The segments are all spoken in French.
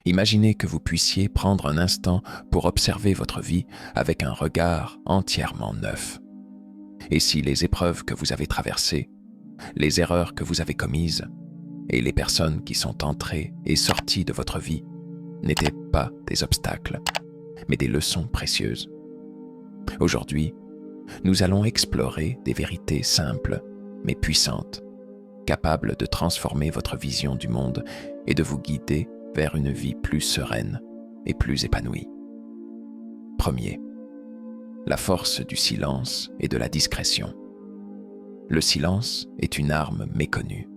Imaginez que vous puissiez prendre un instant pour observer votre vie avec un regard entièrement neuf. Et si les épreuves que vous avez traversées, les erreurs que vous avez commises et les personnes qui sont entrées et sorties de votre vie n'étaient pas des obstacles, mais des leçons précieuses. Aujourd'hui, nous allons explorer des vérités simples mais puissantes, capables de transformer votre vision du monde et de vous guider vers une vie plus sereine et plus épanouie. Premier, la force du silence et de la discrétion. Le silence est une arme méconnue.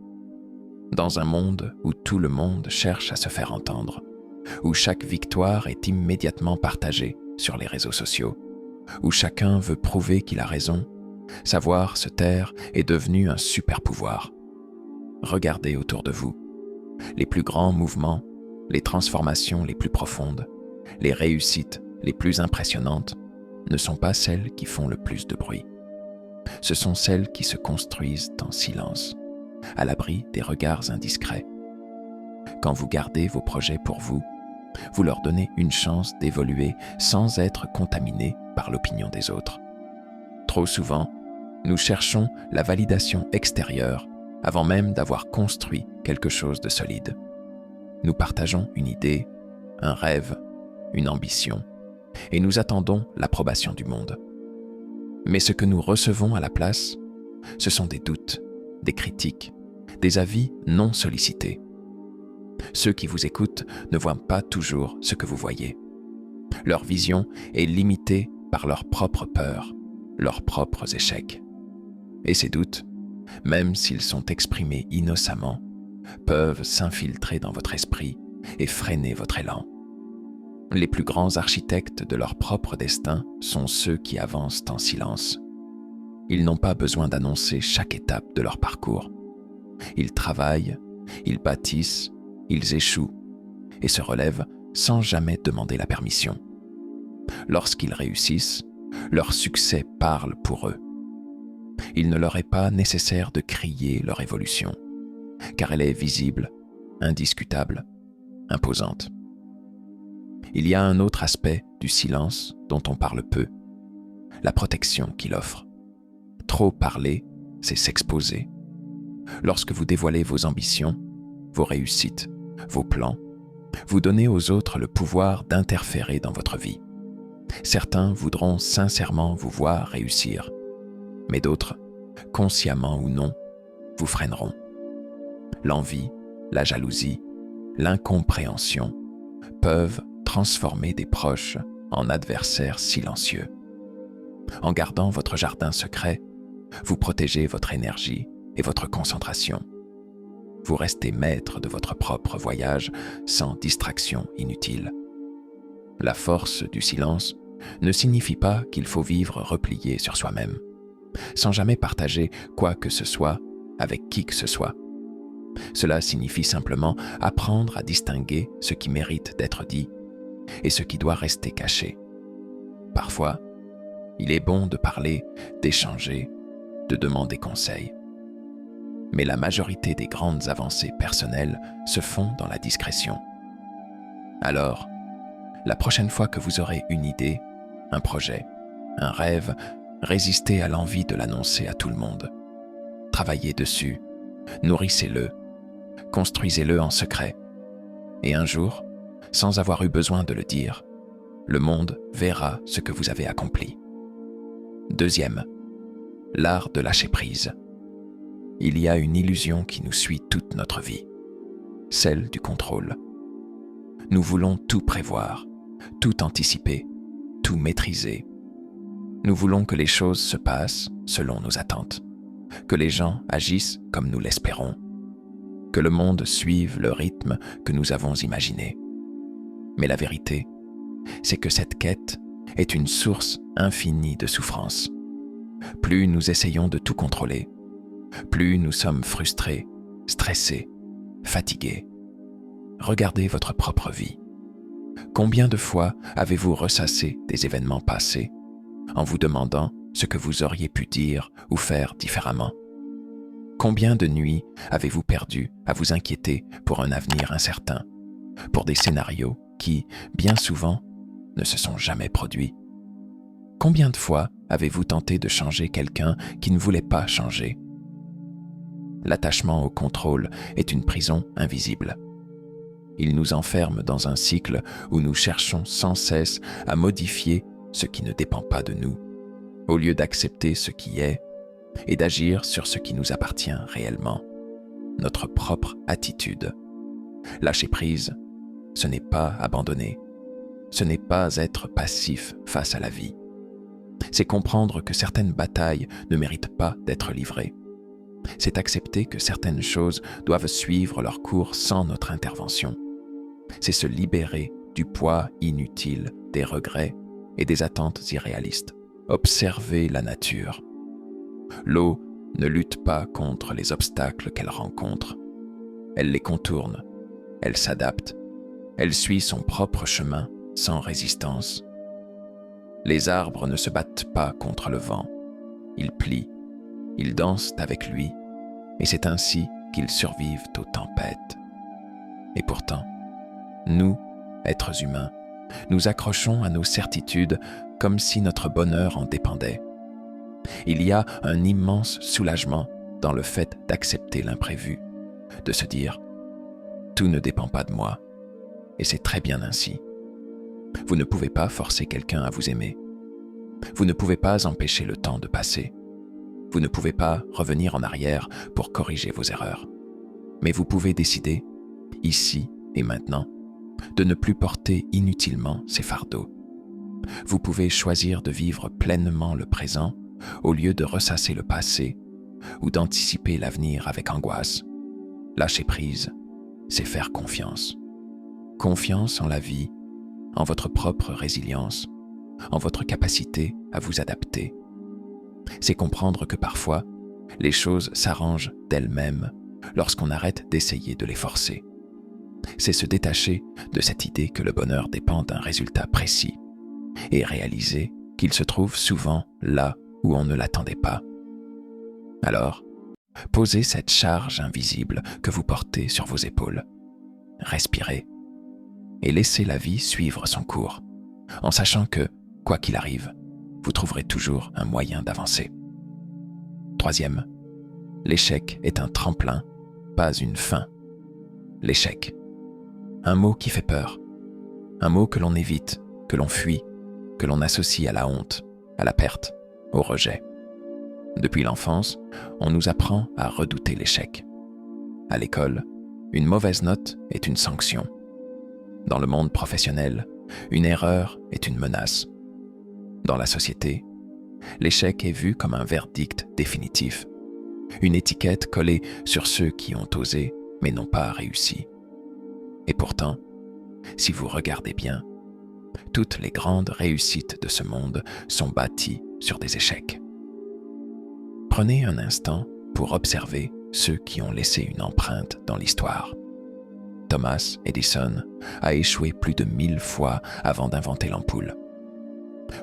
Dans un monde où tout le monde cherche à se faire entendre, où chaque victoire est immédiatement partagée sur les réseaux sociaux, où chacun veut prouver qu'il a raison, savoir se taire est devenu un super pouvoir. Regardez autour de vous. Les plus grands mouvements, les transformations les plus profondes, les réussites les plus impressionnantes ne sont pas celles qui font le plus de bruit. Ce sont celles qui se construisent en silence, à l'abri des regards indiscrets. Quand vous gardez vos projets pour vous, vous leur donnez une chance d'évoluer sans être contaminés par l'opinion des autres. Trop souvent, nous cherchons la validation extérieure avant même d'avoir construit quelque chose de solide. Nous partageons une idée, un rêve, une ambition, et nous attendons l'approbation du monde. Mais ce que nous recevons à la place, ce sont des doutes, des critiques, des avis non sollicités. Ceux qui vous écoutent ne voient pas toujours ce que vous voyez. Leur vision est limitée par leurs propres peurs, leurs propres échecs. Et ces doutes, même s'ils sont exprimés innocemment, peuvent s'infiltrer dans votre esprit et freiner votre élan. Les plus grands architectes de leur propre destin sont ceux qui avancent en silence. Ils n'ont pas besoin d'annoncer chaque étape de leur parcours. Ils travaillent, ils bâtissent, ils échouent et se relèvent sans jamais demander la permission. Lorsqu'ils réussissent, leur succès parle pour eux. Il ne leur est pas nécessaire de crier leur évolution, car elle est visible, indiscutable, imposante. Il y a un autre aspect du silence dont on parle peu, la protection qu'il offre. Trop parler, c'est s'exposer. Lorsque vous dévoilez vos ambitions, vos réussites, vos plans, vous donnez aux autres le pouvoir d'interférer dans votre vie. Certains voudront sincèrement vous voir réussir, mais d'autres, consciemment ou non, vous freineront. L'envie, la jalousie, l'incompréhension peuvent transformer des proches en adversaires silencieux. En gardant votre jardin secret, vous protégez votre énergie et votre concentration. Vous restez maître de votre propre voyage sans distraction inutile. La force du silence ne signifie pas qu'il faut vivre replié sur soi-même, sans jamais partager quoi que ce soit avec qui que ce soit. Cela signifie simplement apprendre à distinguer ce qui mérite d'être dit et ce qui doit rester caché. Parfois, il est bon de parler, d'échanger, de demander conseil. Mais la majorité des grandes avancées personnelles se font dans la discrétion. Alors, la prochaine fois que vous aurez une idée, un projet, un rêve, résistez à l'envie de l'annoncer à tout le monde. Travaillez dessus, nourrissez-le, construisez-le en secret. Et un jour, sans avoir eu besoin de le dire, le monde verra ce que vous avez accompli. Deuxième, l'art de lâcher prise. Il y a une illusion qui nous suit toute notre vie, celle du contrôle. Nous voulons tout prévoir, tout anticiper, tout maîtriser. Nous voulons que les choses se passent selon nos attentes, que les gens agissent comme nous l'espérons, que le monde suive le rythme que nous avons imaginé. Mais la vérité, c'est que cette quête est une source infinie de souffrance. Plus nous essayons de tout contrôler, plus nous sommes frustrés, stressés, fatigués. Regardez votre propre vie. Combien de fois avez-vous ressassé des événements passés en vous demandant ce que vous auriez pu dire ou faire différemment? Combien de nuits avez-vous perdu à vous inquiéter pour un avenir incertain, pour des scénarios qui, bien souvent, ne se sont jamais produits. Combien de fois avez-vous tenté de changer quelqu'un qui ne voulait pas changer? L'attachement au contrôle est une prison invisible. Il nous enferme dans un cycle où nous cherchons sans cesse à modifier ce qui ne dépend pas de nous, au lieu d'accepter ce qui est et d'agir sur ce qui nous appartient réellement, notre propre attitude. Lâcher prise, ce n'est pas abandonner, ce n'est pas être passif face à la vie. C'est comprendre que certaines batailles ne méritent pas d'être livrées. C'est accepter que certaines choses doivent suivre leur cours sans notre intervention. C'est se libérer du poids inutile des regrets et des attentes irréalistes. Observer la nature. L'eau ne lutte pas contre les obstacles qu'elle rencontre. Elle les contourne, elle s'adapte, elle suit son propre chemin sans résistance. Les arbres ne se battent pas contre le vent, ils plient, ils dansent avec lui, et c'est ainsi qu'ils survivent aux tempêtes. Et pourtant, nous, êtres humains, nous accrochons à nos certitudes comme si notre bonheur en dépendait. Il y a un immense soulagement dans le fait d'accepter l'imprévu, de se dire « tout ne dépend pas de moi » et c'est très bien ainsi. Vous ne pouvez pas forcer quelqu'un à vous aimer. Vous ne pouvez pas empêcher le temps de passer. Vous ne pouvez pas revenir en arrière pour corriger vos erreurs. Mais vous pouvez décider, ici et maintenant, de ne plus porter inutilement ces fardeaux. Vous pouvez choisir de vivre pleinement le présent au lieu de ressasser le passé ou d'anticiper l'avenir avec angoisse. Lâcher prise, c'est faire confiance. Confiance en la vie, en votre propre résilience, en votre capacité à vous adapter. C'est comprendre que parfois, les choses s'arrangent d'elles-mêmes lorsqu'on arrête d'essayer de les forcer. C'est se détacher de cette idée que le bonheur dépend d'un résultat précis et réaliser qu'il se trouve souvent là où on ne l'attendait pas. Alors, posez cette charge invisible que vous portez sur vos épaules. Respirez et laissez la vie suivre son cours, en sachant que, quoi qu'il arrive, vous trouverez toujours un moyen d'avancer. Troisième, l'échec est un tremplin, pas une fin. L'échec. Un mot qui fait peur. Un mot que l'on évite, que l'on fuit, que l'on associe à la honte, à la perte, au rejet. Depuis l'enfance, on nous apprend à redouter l'échec. À l'école, une mauvaise note est une sanction. Dans le monde professionnel, une erreur est une menace. Dans la société, l'échec est vu comme un verdict définitif, une étiquette collée sur ceux qui ont osé mais n'ont pas réussi. Et pourtant, si vous regardez bien, toutes les grandes réussites de ce monde sont bâties sur des échecs. Prenez un instant pour observer ceux qui ont laissé une empreinte dans l'histoire. Thomas Edison a échoué plus de 1000 fois avant d'inventer l'ampoule.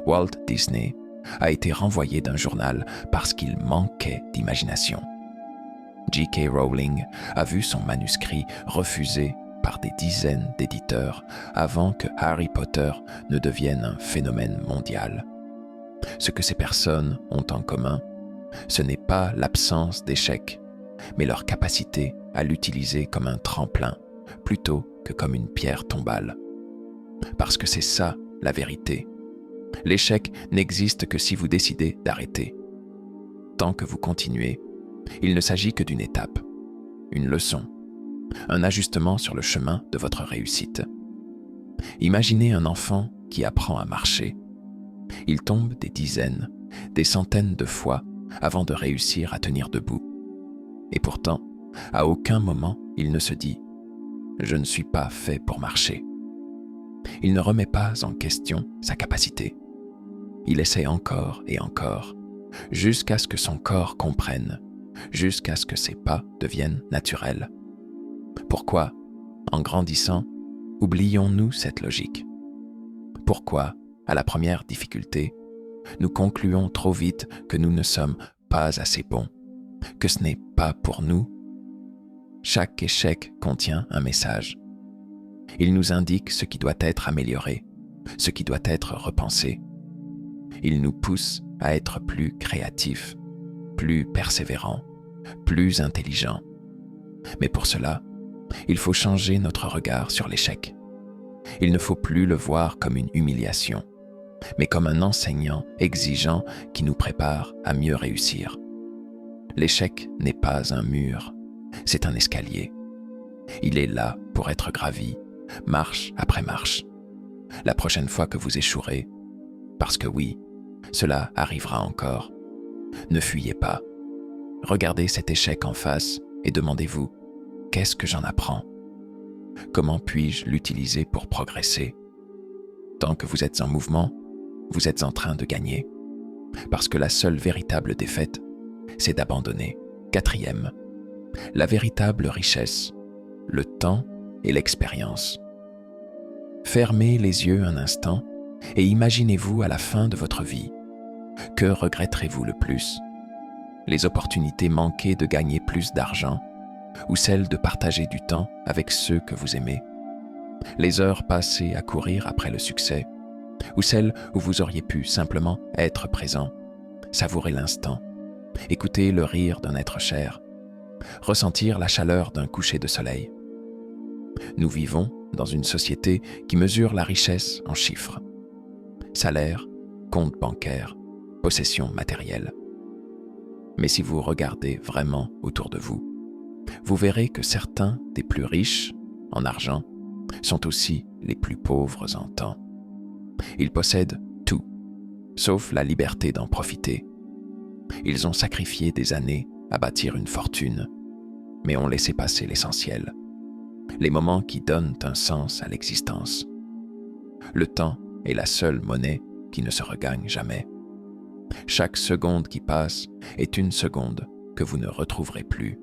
Walt Disney a été renvoyé d'un journal parce qu'il manquait d'imagination. J.K. Rowling a vu son manuscrit refusé par des dizaines d'éditeurs avant que Harry Potter ne devienne un phénomène mondial. Ce que ces personnes ont en commun, ce n'est pas l'absence d'échec, mais leur capacité à l'utiliser comme un tremplin plutôt que comme une pierre tombale. Parce que c'est ça la vérité. L'échec n'existe que si vous décidez d'arrêter. Tant que vous continuez, il ne s'agit que d'une étape, une leçon, un ajustement sur le chemin de votre réussite. Imaginez un enfant qui apprend à marcher. Il tombe des dizaines, des centaines de fois avant de réussir à tenir debout. Et pourtant, à aucun moment, il ne se dit « Je ne suis pas fait pour marcher ». Il ne remet pas en question sa capacité. Il essaie encore et encore, jusqu'à ce que son corps comprenne, jusqu'à ce que ses pas deviennent naturels. Pourquoi, en grandissant, oublions-nous cette logique? Pourquoi, à la première difficulté, nous concluons trop vite que nous ne sommes pas assez bons, que ce n'est pas pour nous? Chaque échec contient un message. Il nous indique ce qui doit être amélioré, ce qui doit être repensé. Il nous pousse à être plus créatifs, plus persévérants, plus intelligents. Mais pour cela, il faut changer notre regard sur l'échec. Il ne faut plus le voir comme une humiliation, mais comme un enseignant exigeant qui nous prépare à mieux réussir. L'échec n'est pas un mur, c'est un escalier. Il est là pour être gravi, marche après marche. La prochaine fois que vous échouerez, parce que oui, cela arrivera encore, ne fuyez pas. Regardez cet échec en face et demandez-vous, qu'est-ce que j'en apprends? Comment puis-je l'utiliser pour progresser? Tant que vous êtes en mouvement, vous êtes en train de gagner. Parce que la seule véritable défaite, c'est d'abandonner. 4e, la véritable richesse, le temps et l'expérience. Fermez les yeux un instant et imaginez-vous à la fin de votre vie. Que regretterez-vous le plus? Les opportunités manquées de gagner plus d'argent ou celles de partager du temps avec ceux que vous aimez? Les heures passées à courir après le succès ou celles où vous auriez pu simplement être présent, savourer l'instant, écouter le rire d'un être cher, ressentir la chaleur d'un coucher de soleil? Nous vivons dans une société qui mesure la richesse en chiffres. Salaire, compte bancaire, possession matérielle. Mais si vous regardez vraiment autour de vous, vous verrez que certains des plus riches en argent sont aussi les plus pauvres en temps. Ils possèdent tout, sauf la liberté d'en profiter. Ils ont sacrifié des années à bâtir une fortune, mais ont laissé passer l'essentiel, les moments qui donnent un sens à l'existence. Le temps est la seule monnaie qui ne se regagne jamais. Chaque seconde qui passe est une seconde que vous ne retrouverez plus.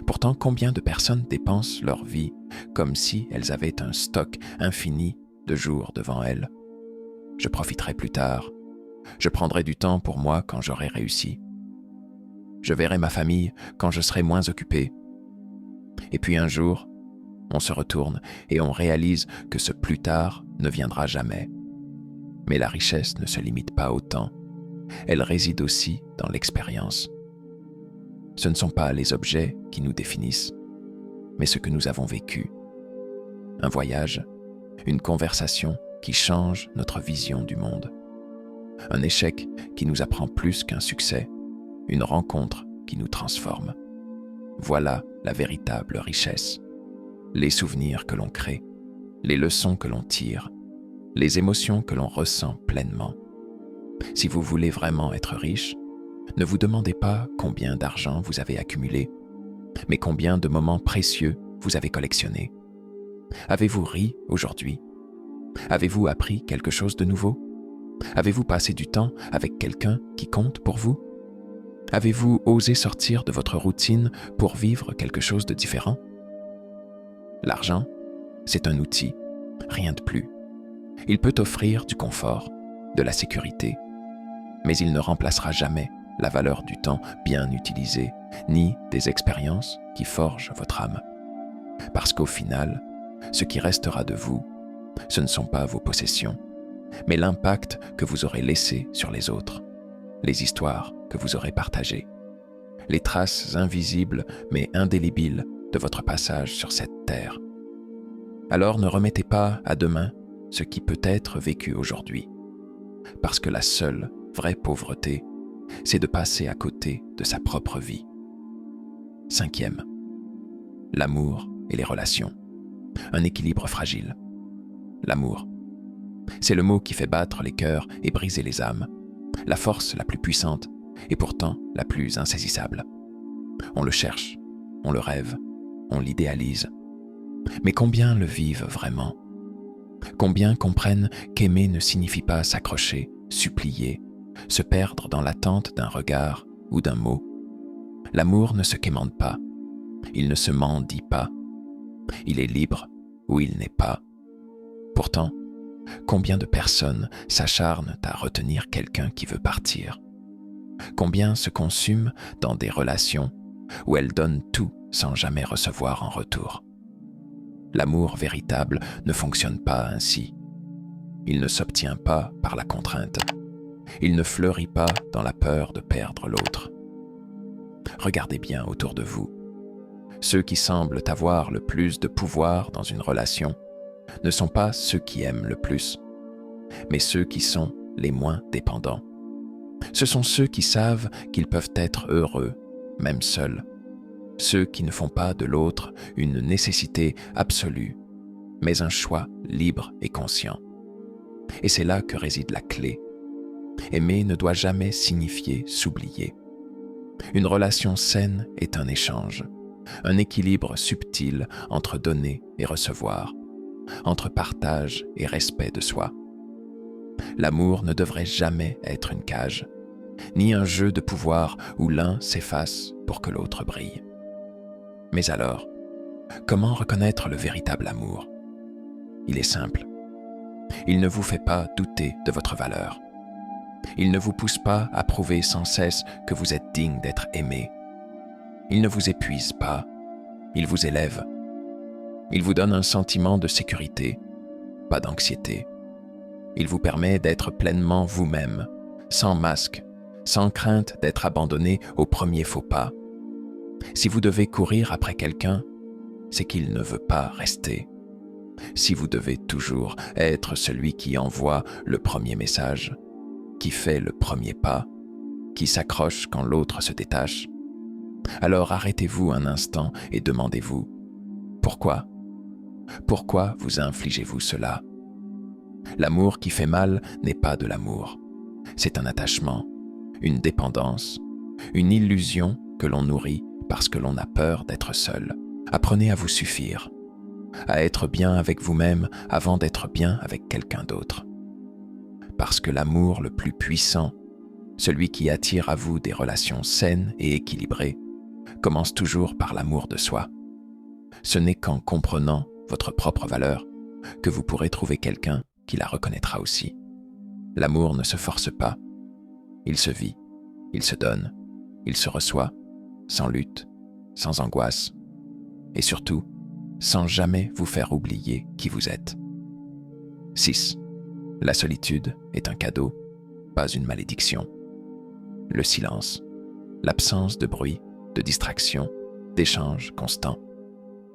Pourtant, combien de personnes dépensent leur vie comme si elles avaient un stock infini de jours devant elles? Je profiterai plus tard. Je prendrai du temps pour moi quand j'aurai réussi. Je verrai ma famille quand je serai moins occupé. Et puis un jour, on se retourne et on réalise que ce plus tard ne viendra jamais. Mais la richesse ne se limite pas au temps. Elle réside aussi dans l'expérience. Ce ne sont pas les objets qui nous définissent, mais ce que nous avons vécu. Un voyage, une conversation qui change notre vision du monde. Un échec qui nous apprend plus qu'un succès, une rencontre qui nous transforme. Voilà la véritable richesse. Les souvenirs que l'on crée, les leçons que l'on tire, les émotions que l'on ressent pleinement. Si vous voulez vraiment être riche, ne vous demandez pas combien d'argent vous avez accumulé, mais combien de moments précieux vous avez collectionnés. Avez-vous ri aujourd'hui? Avez-vous appris quelque chose de nouveau? Avez-vous passé du temps avec quelqu'un qui compte pour vous? Avez-vous osé sortir de votre routine pour vivre quelque chose de différent? L'argent, c'est un outil, rien de plus. Il peut offrir du confort, de la sécurité, mais il ne remplacera jamais la valeur du temps bien utilisé, ni des expériences qui forgent votre âme. Parce qu'au final, ce qui restera de vous, ce ne sont pas vos possessions, mais l'impact que vous aurez laissé sur les autres, les histoires que vous aurez partagées, les traces invisibles mais indélébiles de votre passage sur cette terre. Alors ne remettez pas à demain ce qui peut être vécu aujourd'hui, parce que la seule vraie pauvreté, c'est de passer à côté de sa propre vie. 5e, l'amour et les relations. Un équilibre fragile. L'amour. C'est le mot qui fait battre les cœurs et briser les âmes, la force la plus puissante et pourtant la plus insaisissable. On le cherche, on le rêve, on l'idéalise. Mais combien le vivent vraiment? Combien comprennent qu'aimer ne signifie pas s'accrocher, supplier, se perdre dans l'attente d'un regard ou d'un mot? L'amour ne se quémande pas, il ne se mendie pas, il est libre ou il n'est pas. Pourtant, combien de personnes s'acharnent à retenir quelqu'un qui veut partir? Combien se consument dans des relations où elles donnent tout sans jamais recevoir en retour? L'amour véritable ne fonctionne pas ainsi. Il ne s'obtient pas par la contrainte. Il ne fleurit pas dans la peur de perdre l'autre. Regardez bien autour de vous. Ceux qui semblent avoir le plus de pouvoir dans une relation ne sont pas ceux qui aiment le plus, mais ceux qui sont les moins dépendants. Ce sont ceux qui savent qu'ils peuvent être heureux, même seuls. Ceux qui ne font pas de l'autre une nécessité absolue, mais un choix libre et conscient. Et c'est là que réside la clé. Aimer ne doit jamais signifier s'oublier. Une relation saine est un échange, un équilibre subtil entre donner et recevoir, entre partage et respect de soi. L'amour ne devrait jamais être une cage, ni un jeu de pouvoir où l'un s'efface pour que l'autre brille. Mais alors, comment reconnaître le véritable amour? Il est simple. Il ne vous fait pas douter de votre valeur. Il ne vous pousse pas à prouver sans cesse que vous êtes digne d'être aimé. Il ne vous épuise pas, il vous élève. Il vous donne un sentiment de sécurité, pas d'anxiété. Il vous permet d'être pleinement vous-même, sans masque, sans crainte d'être abandonné au premier faux pas. Si vous devez courir après quelqu'un, c'est qu'il ne veut pas rester. Si vous devez toujours être celui qui envoie le premier message, qui fait le premier pas, qui s'accroche quand l'autre se détache, alors arrêtez-vous un instant et demandez-vous « Pourquoi ? Pourquoi vous infligez-vous cela ?» L'amour qui fait mal n'est pas de l'amour. C'est un attachement, une dépendance, une illusion que l'on nourrit parce que l'on a peur d'être seul. Apprenez à vous suffire, à être bien avec vous-même avant d'être bien avec quelqu'un d'autre. Parce que l'amour le plus puissant, celui qui attire à vous des relations saines et équilibrées, commence toujours par l'amour de soi. Ce n'est qu'en comprenant votre propre valeur que vous pourrez trouver quelqu'un qui la reconnaîtra aussi. L'amour ne se force pas. Il se vit, il se donne, il se reçoit, sans lutte, sans angoisse, et surtout, sans jamais vous faire oublier qui vous êtes. 6. La solitude est un cadeau, pas une malédiction. Le silence, l'absence de bruit, de distraction, d'échange constant.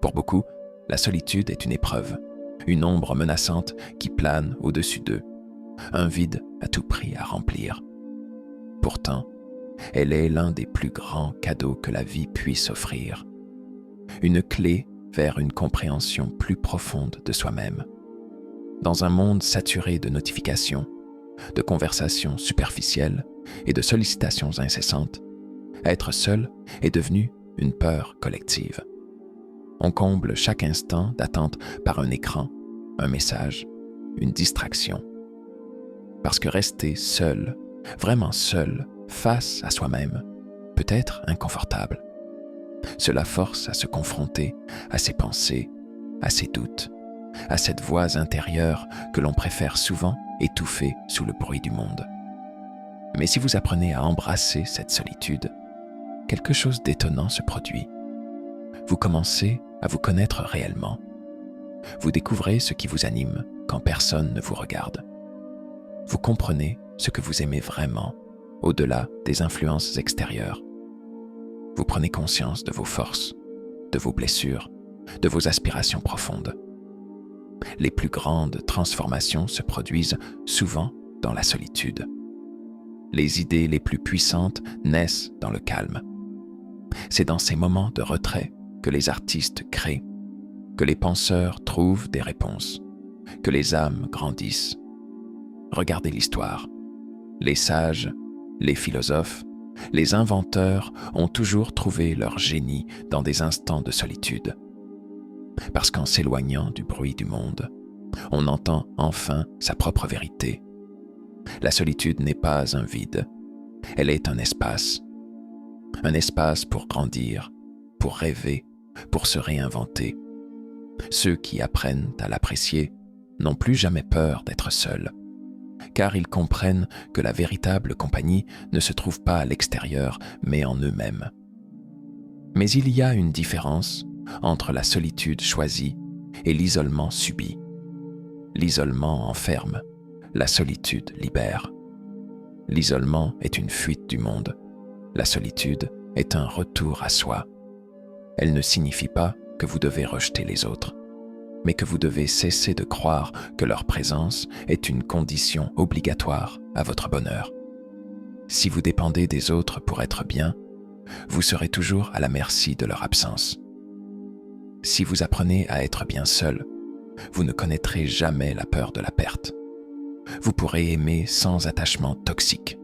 Pour beaucoup, la solitude est une épreuve, une ombre menaçante qui plane au-dessus d'eux, un vide à tout prix à remplir. Pourtant, elle est l'un des plus grands cadeaux que la vie puisse offrir. Une clé vers une compréhension plus profonde de soi-même. Dans un monde saturé de notifications, de conversations superficielles et de sollicitations incessantes, être seul est devenu une peur collective. On comble chaque instant d'attente par un écran, un message, une distraction. Parce que rester seul, vraiment seul, face à soi-même, peut être inconfortable. Cela force à se confronter à ses pensées, à ses doutes, à cette voix intérieure que l'on préfère souvent étouffer sous le bruit du monde. Mais si vous apprenez à embrasser cette solitude, quelque chose d'étonnant se produit. Vous commencez à vous connaître réellement. Vous découvrez ce qui vous anime quand personne ne vous regarde. Vous comprenez ce que vous aimez vraiment, au-delà des influences extérieures. Vous prenez conscience de vos forces, de vos blessures, de vos aspirations profondes. Les plus grandes transformations se produisent souvent dans la solitude. Les idées les plus puissantes naissent dans le calme. C'est dans ces moments de retrait que les artistes créent, que les penseurs trouvent des réponses, que les âmes grandissent. Regardez l'histoire. Les sages, les philosophes, les inventeurs ont toujours trouvé leur génie dans des instants de solitude. Parce qu'en s'éloignant du bruit du monde, on entend enfin sa propre vérité. La solitude n'est pas un vide, elle est un espace pour grandir, pour rêver, pour se réinventer. Ceux qui apprennent à l'apprécier n'ont plus jamais peur d'être seuls, car ils comprennent que la véritable compagnie ne se trouve pas à l'extérieur, mais en eux-mêmes. Mais il y a une différence entre la solitude choisie et l'isolement subit. L'isolement enferme, la solitude libère. L'isolement est une fuite du monde, la solitude est un retour à soi. Elle ne signifie pas que vous devez rejeter les autres, mais que vous devez cesser de croire que leur présence est une condition obligatoire à votre bonheur. Si vous dépendez des autres pour être bien, vous serez toujours à la merci de leur absence. Si vous apprenez à être bien seul, vous ne connaîtrez jamais la peur de la perte. Vous pourrez aimer sans attachement toxique,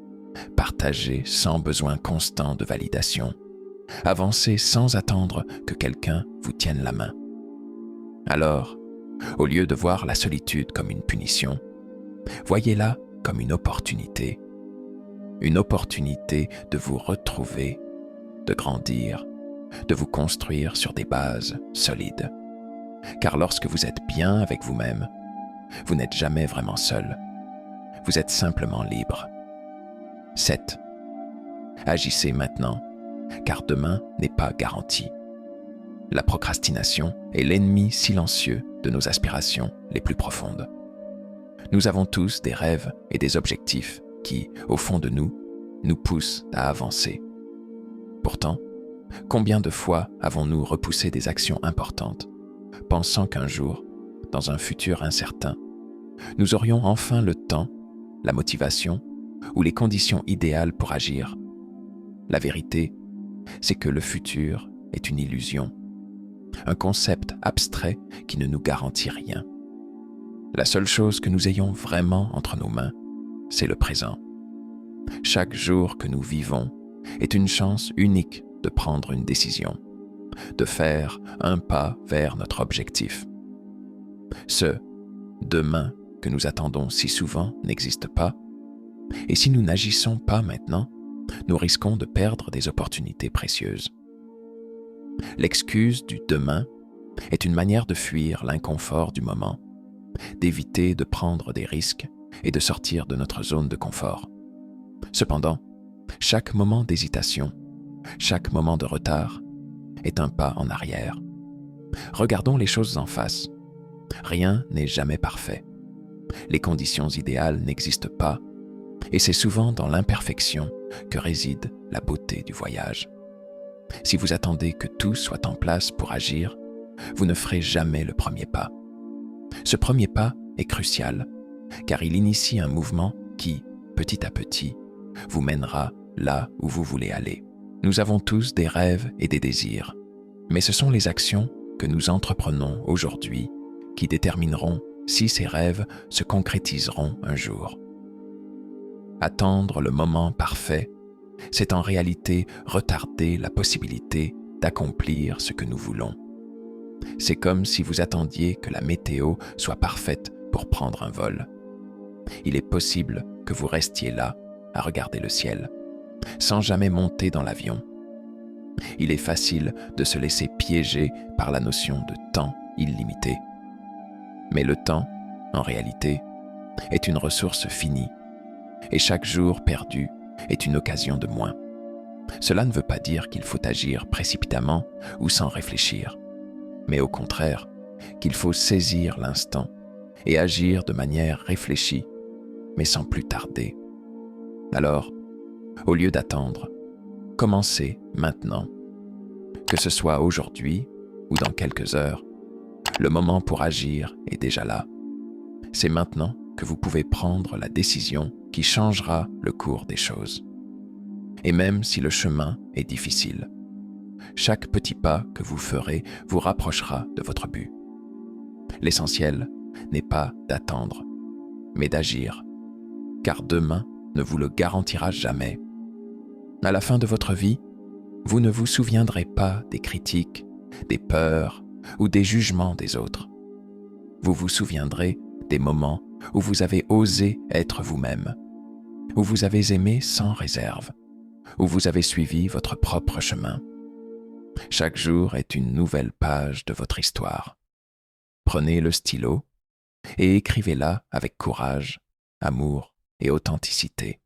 partager sans besoin constant de validation, avancer sans attendre que quelqu'un vous tienne la main. Alors, au lieu de voir la solitude comme une punition, voyez-la comme une opportunité de vous retrouver, de grandir, de vous construire sur des bases solides. Car lorsque vous êtes bien avec vous-même, vous n'êtes jamais vraiment seul. Vous êtes simplement libre. 7. Agissez maintenant, car demain n'est pas garanti. La procrastination est l'ennemi silencieux de nos aspirations les plus profondes. Nous avons tous des rêves et des objectifs qui, au fond de nous, nous poussent à avancer. Pourtant, combien de fois avons-nous repoussé des actions importantes, pensant qu'un jour, dans un futur incertain, nous aurions enfin le temps, la motivation ou les conditions idéales pour agir? La vérité, c'est que le futur est une illusion, un concept abstrait qui ne nous garantit rien. La seule chose que nous ayons vraiment entre nos mains, c'est le présent. Chaque jour que nous vivons est une chance unique de prendre une décision, de faire un pas vers notre objectif. Ce demain que nous attendons si souvent n'existe pas, et si nous n'agissons pas maintenant, nous risquons de perdre des opportunités précieuses. L'excuse du demain est une manière de fuir l'inconfort du moment, d'éviter de prendre des risques et de sortir de notre zone de confort. Cependant, chaque moment d'hésitation, chaque moment de retard est un pas en arrière. Regardons les choses en face. Rien n'est jamais parfait. Les conditions idéales n'existent pas, et c'est souvent dans l'imperfection que réside la beauté du voyage. Si vous attendez que tout soit en place pour agir, vous ne ferez jamais le premier pas. Ce premier pas est crucial, car il initie un mouvement qui, petit à petit, vous mènera là où vous voulez aller. Nous avons tous des rêves et des désirs, mais ce sont les actions que nous entreprenons aujourd'hui qui détermineront si ces rêves se concrétiseront un jour. Attendre le moment parfait, c'est en réalité retarder la possibilité d'accomplir ce que nous voulons. C'est comme si vous attendiez que la météo soit parfaite pour prendre un vol. Il est possible que vous restiez là, à regarder le ciel, sans jamais monter dans l'avion. Il est facile de se laisser piéger par la notion de temps illimité. Mais le temps, en réalité, est une ressource finie, et chaque jour perdu est une occasion de moins. Cela ne veut pas dire qu'il faut agir précipitamment ou sans réfléchir, mais au contraire, qu'il faut saisir l'instant et agir de manière réfléchie, mais sans plus tarder. Alors, au lieu d'attendre, commencez maintenant. Que ce soit aujourd'hui ou dans quelques heures, le moment pour agir est déjà là. C'est maintenant que vous pouvez prendre la décision qui changera le cours des choses. Et même si le chemin est difficile, chaque petit pas que vous ferez vous rapprochera de votre but. L'essentiel n'est pas d'attendre, mais d'agir, car demain ne vous le garantira jamais. À la fin de votre vie, vous ne vous souviendrez pas des critiques, des peurs ou des jugements des autres. Vous vous souviendrez des moments où vous avez osé être vous-même, où vous avez aimé sans réserve, où vous avez suivi votre propre chemin. Chaque jour est une nouvelle page de votre histoire. Prenez le stylo et écrivez-la avec courage, amour et authenticité.